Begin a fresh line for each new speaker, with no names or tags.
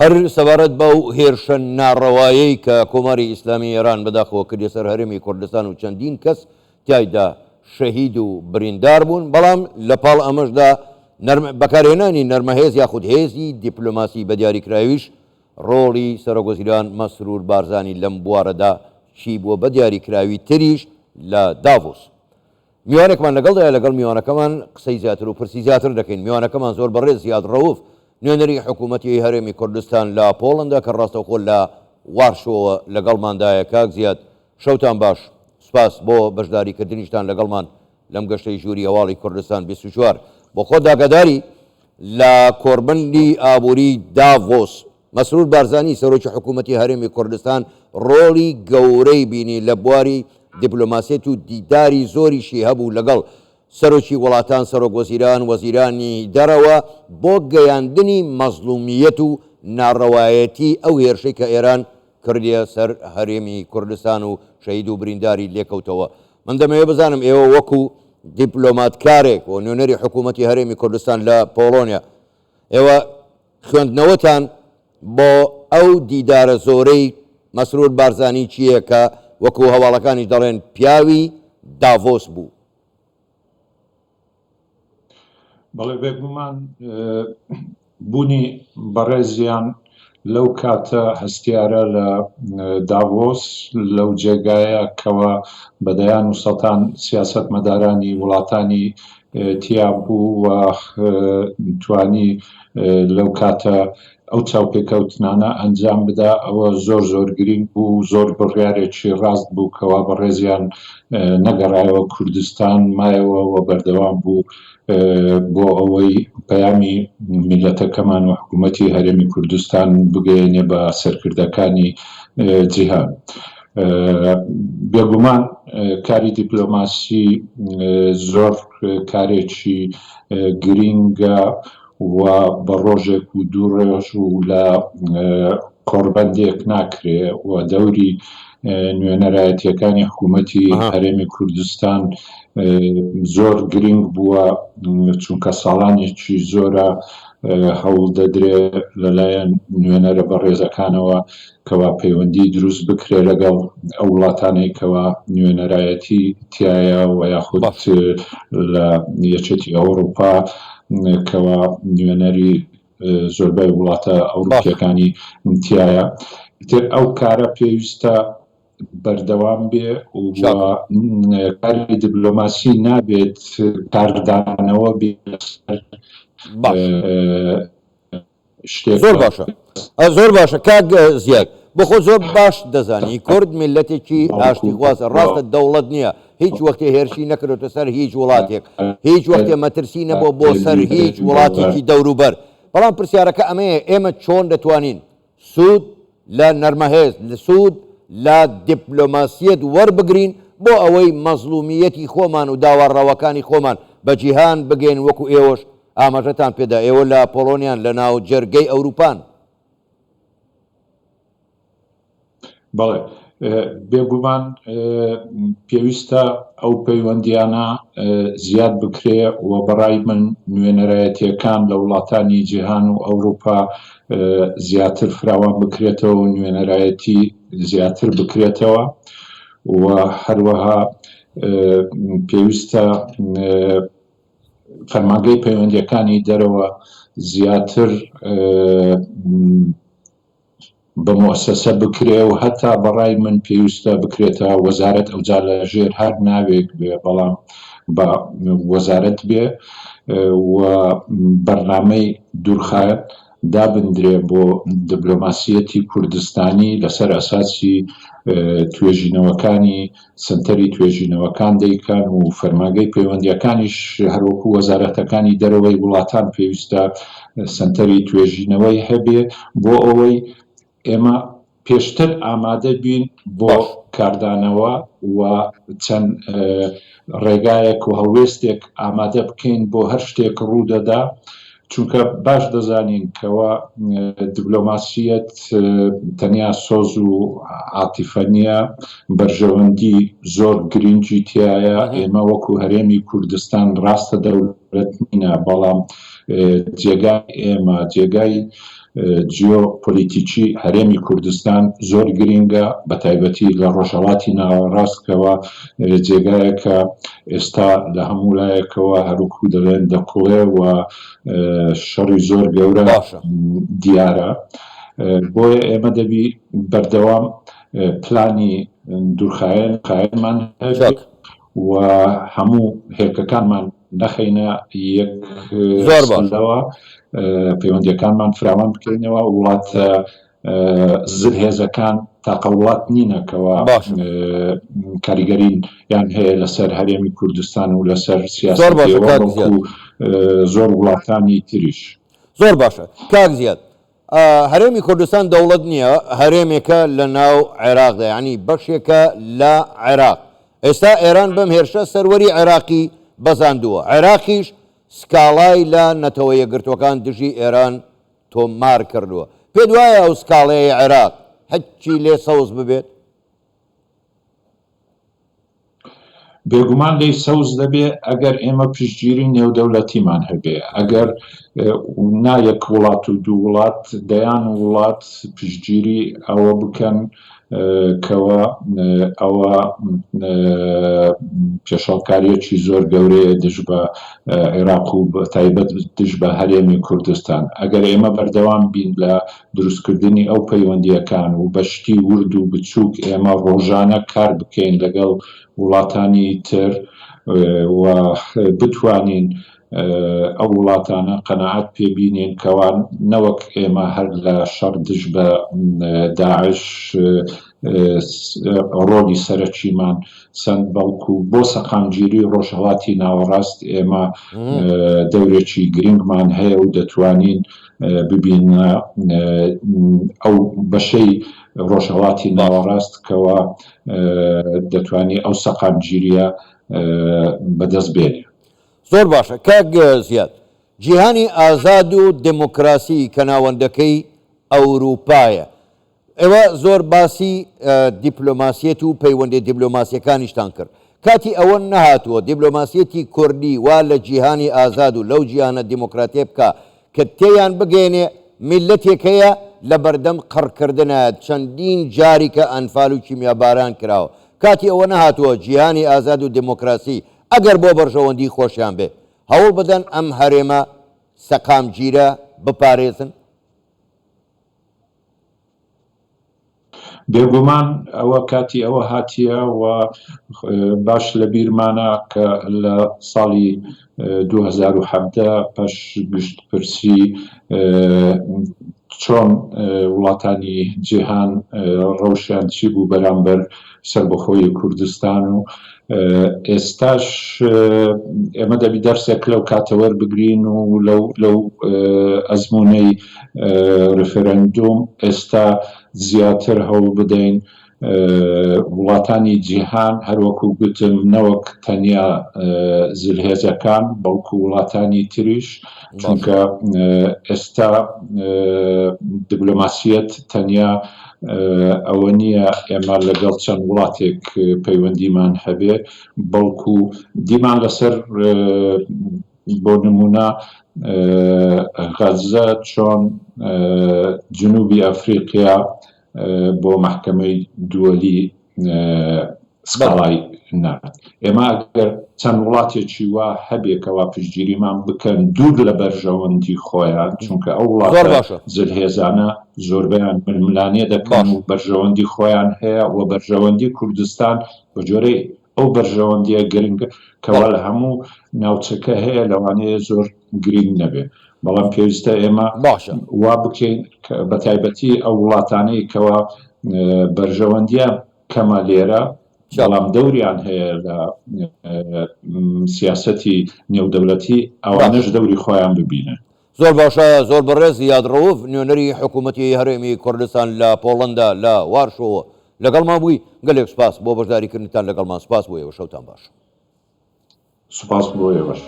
هەر سەبارەت بەو هێرشە ناڕەوایەی کە کۆماری ئیسلامی ئێران بەداخەوە کردی سەر هەرێمی کوردستان و چەندین کەس تایدا شەهید و بریندار بوون، بەڵام لە پاڵ ئەمەشدا بەکارهێنانی نەرمەهێز یاخود هێزی دیپلۆماسی بە دیاریکراویش ڕۆڵی سەرۆکوەزیران مەسرور بارزانی لەم بوارەدا چی بووە بە دیاریکراوی تریش لە داڤۆس. میوانێکمان لەگەڵدایە، لەگەڵ میوانەکەمان قسەی زیاتر و پرسی زیاتر دەکەین. میوانەکەمان زۆر بەڕێز زیاد ڕەوف، نوێنەری حکوومەتی هەرێمی کوردستان لە پۆڵندا کە ڕاستەوخۆ لە وارشۆوە لەگەڵماندایە. کاک زیاد شەوتان باش، سوپاس بۆ بەشداریکردنیشتان لەگەڵمان لەم گەشتەی ژووری هەواڵی کوردستان 24. بۆ خۆ داگەداری لە کۆربەندی ئابووری داڤۆس مەسرور بارزانی سەرۆکی حکوومەتی هەرێمی کوردستان ڕۆڵی گەورەی بینی لە بواری دیپلۆماسیەت و دیداری زۆریشی هەبوو لەگەڵ سەرۆکی وڵاتان، سەرۆکوەزیران، وەزیرانی دەرەوە بۆ گەیاندنی مەزلومیەت و ناڕەوایەتی ئەو هێرشەی کە ئێران کردیە سەر هەرێمی کوردستان و شەهید و برینداری لێکەوتەوە. من دەمەوێت بزانم ئێوە وەکو دیپلۆماتکارێک و نوێنەری حکوومەتی هەرێمی کوردستان لە پۆڵۆنیا، ئێوە خوێندنەوەتان بۆ ئەو دیدارە زۆرەی مەسرور بارزانی چییە کە وەکو هەواڵەکانی دەڵێن پیاوی داڤۆس بوو؟
بەڵێ بێگومان بوونی بەڕێزیان لەو کاتە هەستیارە لە داڤۆس لەو جێگایە کەوە بەدەیان و سەتان سیاسەت مەدارانی وڵاتانی تیا بوو و توانی لەو کاتە ئەو چاوپێکەوتنانە ئەنجام بدا. ئەوە زۆر زۆر گرنگ بوو، زۆر بڕیارێکی ڕاست بوو کەوا بەڕێزیان نەگەڕایەوە کوردستان، مایەوە و بەردەوام بوو بۆ ئەوەی پەیامی میلەتەکەمان و حکوومەتی هەرێمی کوردستان بگەێنێ بە سەرکردەکانی جیهان. بێگومان کاری دیپلۆماسی زۆر کارێکی گرینگە و بە ڕۆژێک و دوو ڕێژ و لە کۆڕبەندێک ناکرێ و دەوری نوێنەرایەتیەکانی حکوومەتی هەرێمی کوردستان زۆر گرنگ بووە، چونکە ساڵانێکی زۆرە هەوڵ دەدرێ لەلایەن نوێنەرە بەڕێزەکانەوە کەوا پەیوەندی دروست بکرێ لەگەڵ ئەو وڵاتانەی کەوا نوێنەرایەتی تایە و یاخود لە یەکێتی ئەوروپا کەوا نوێنەری زۆربەی وڵاتە ئەوروپیەکانی تایە. ئەو کارە پێویستە بەردەوام بێ و کاری دیپلۆماسی نابێت کاردانەوە بێ.
زۆر باشە، زۆر باشە کاک زیاد، بۆ خۆ زۆر باش دەزانی کورد میلەتێکی ئاشتیخوازە، ڕاستە دەوڵەت نییە، هیچ وەختێ هێرشی نەکردوتە سەر هیچ وڵاتێک، هیچ وەختێ مەترسی نەبوو بۆ سەر هیچ وڵاتێکی دەوروبەر. بەڵام پرسیارەکە ئەمەیە ئێمە چۆن دەتوانین سوود لە نەرمەهێز، سوود لە دیپلۆماسیەت وەربگرین بۆ ئەوەی مەزلومیەتی خۆمان و داوەڕەوەکانی خۆمان بە جیهان بگەین وەکو ئێوەش ئاماژەتان پێدا. ئێوە لە پۆڵۆنیان لە ناو جەرگەی ئەوروپان.
بەڵێ بێگومان پێویستە ئەو پەیوەندیانە زیاد بکرێ و بەڕای من نوێنەرایەتیەکان لە وڵاتانی جیهان و ئەوروپا زیاتر فراوان بکرێتەوە و نوێنەرایەتی زیاتر بکرێتەوە و هەروەها پێویستە فەرمانگەی پەیوەندیەکانی دەرەوە زیاتر بە مؤسسە بکرێ و هەتا بەڕای من پێویستە بکرێتە وەزارەت ئەوجا لە ژێر هەر ناوێک بێ بەڵام بە وەزارەت بێ و بەرنامەی دوورخایەت دابدرێ بۆ دیپلۆماسیەتی کوردستانی لەسەر ئەساسی توێژینەوەکانی سنتەری توێژینەوەکان دەیکەن و فەرمانگەی پەیوەندیەکانیش هەروەکو وەزارەتەکانی دەرەوەی وڵاتان پێویستە سنتەری توێژینەوەی هەبێ بۆ ئەوەی ئێمە پێشتر ئامادە بین بۆ کاردانەوە و چەند ڕێگایەک و هەڵوێستێک ئامادە بکەین بۆ هەر شتێک ڕوودەدا، چونکە باش دەزانین کەوا دیپلۆماسیەت تەنیا سۆز و عاتیفە نییە، بەرژەوەندی زۆر گرنگی تایە. ئێمە وەکو هەرێمی کوردستان ڕاستە دەوڵەت نینە، بەڵام جێگای ئێمە جێگای جیۆپۆلیتیکی هەرێمی کوردستان زۆر گرینگە بە تایبەتی لە ڕۆژهەڵاتی ناوەڕاستکەوە جێگایەکە ئێستا لە هەموو لایەکەوە هەروکو دەڵێن دەکوڵێ و شەڕی زۆر گەورە دیارە بۆیە ئێمە دەبی بەردەوام پلانی دوورخایەنمان هەبێت و هەموو هێرکەکانمان نەخەینە یەکەوە پەیوەندیەکانمان فراوان بکەینەوە وڵاتە زرهێزەکان تاقە وڵات نینەکەوە کاریگەرین یان هەیە لەسەر هەرێمی کوردستان و لەسەر سیاسەتی زۆر وڵاتانی تریش.
زۆر باشە کاک زیاد هەرێمی کوردستان دەوڵەت نییە هەرێمێکە لە ناو عێراقدا یعنی بەشێکە لە عێراق ئێستا ئێران بەم هێرشە سەروەری عێراقی بەزاندووە عێراقیش سکاڵای لە نەتەوە یەکگرتوەکان دژی ئێران تۆمار کردووە پێ دوایە ئەو سکاڵەیە عێراق هەچی لێ سەوز ببێت
بێگومان لی سەوز دەبێ ئەگەر ئێمە پشتگیری نێودەوڵەتیمان هەبێ ئەگەر نایەک وڵات و دوو وڵات دەیان وڵات پشتگیری ئەوە بکەن کەوە ئەوە پێشەڵکاریەکی زۆر گەورەیە دژ بە عێراق و تایبەت دژ بە هەرێمی کوردستان ئەگەر ئێمە بەردەوام بین لە دروستکردنی ئەو پەیوەندیەکان و بەشتی ورد و بچووک ئێمە ڕۆژانە کار بکەین لەگەڵ وڵاتانی تر و بتوانین ئەو وڵاتانە قەناعەت پێبینین کەوان نەوەک ئێمە هەر لە شەڕ دژ بە داعش ڕۆلی سەرەکیمان سند بەڵکو بۆ سەقامگیری ڕۆژهەڵاتی ناوەڕاست ئێمە دەورێکی گرنگمان هەیە و دەتوانین ببینە ئەو بەشەی ڕۆژهەڵاتی ناوەڕاست کەوە دەتوانێت ئەو سەقامگیریە بەدەست بێنێ.
زۆر باشە کاک زیاد جیهانی ئازاد و دموکراسی کە ناوەندەکەی ئەوروپایە ئێوە زۆر باسی دیپلۆماسیەت و پەیوەندی دیپلۆماسیەکانیشتان کرد کاتی ئەوە نەهاتووە دیپلۆماسیەتی کوردی وا لە جیهانی ئازاد و لەو جیهانە دیموکراتیە بکە کە تێیان بگەێنێ میلەتێک هەیە لە بەردەم قڕکردنە چەندین جاری کە ئەنفال و کیمیاباران کراوە کاتی ئەوە نەهاتووە جیهانی ئازاد و دیموکراسی ئەگەر بۆ بەرژەوەندی خۆشیان بێ هەوڵ بدەن ئەم هەرێمە سەقامگیرە بپارێزن
بێگومان ئەوە کاتی ئەوە هاتیە و باش لە بیرمانە کە لە ساڵی 2017 پاش گشتپرسی چۆن وڵاتانی جیهان ڕەوشیان چی بوو بەرامبەر سەربەخۆی کوردستان و ئێستاش ئێمە دەبی دەرسێک لەو کاتەوەر بگرین و لەو ئەزمونەی ڕفرەندوم ئێستا زیاتر هەوڵ بدەین وڵاتانی جیهان هەروەکو گوتم نەوەک تەنیا زلهێزەکان بەڵکو وڵاتانی تریش چونکە ئێستا دیپلۆماسیەت تەنیا ئەوە نییە ئێمە لەگەڵ چەند وڵاتێک پەیوەندیمان هەبێ بەڵکو دیمان لەسەر بۆ نمونە غەزە چۆن جنوبی ئەفریقیا بۆ مەحکەمەی دووەلی سکاڵای نات ئێمە ئەگەر چەند وڵاتێکی وا هەبێکەوە پشتگیریمان بکەن دوور لە بەرژەوەندی خۆیان چونکە ئەو وڵاتە زلهێزانە زۆربیان ململانێ دەکەن و بەرژەوەندی خۆیان هەیە و بەرژەوەندی کوردستان بە جۆرەی ئەو بەرژەوەندیە گرنگ کەوا لە هەموو ناوچەکە هەیە لەوانەیە زۆر گرنگ نەبێ بەڵام پێویستە ئێمە وا بکەین بە تایبەتی ئەو وڵاتانەی کەوا بەرژەوەندیە کەمە لێرە بەڵام دەوریان هەیە لە سیاسەتی نێودەوڵەتی ئەوانەش دەوری خۆیان ببینن.
زۆر باشە زۆر بەڕێز یادڕەوف نوێنەری حکوومەتی هەرێمی کوردستان لە پۆڵەندا لە وارشۆوە لەگەڵمان بووی گەلێک سپاس بۆ بەشداریکردنتان لەگەڵمان سپاس بۆ ئێوە شەوتان باش.
سپاس بۆ ئێوەش.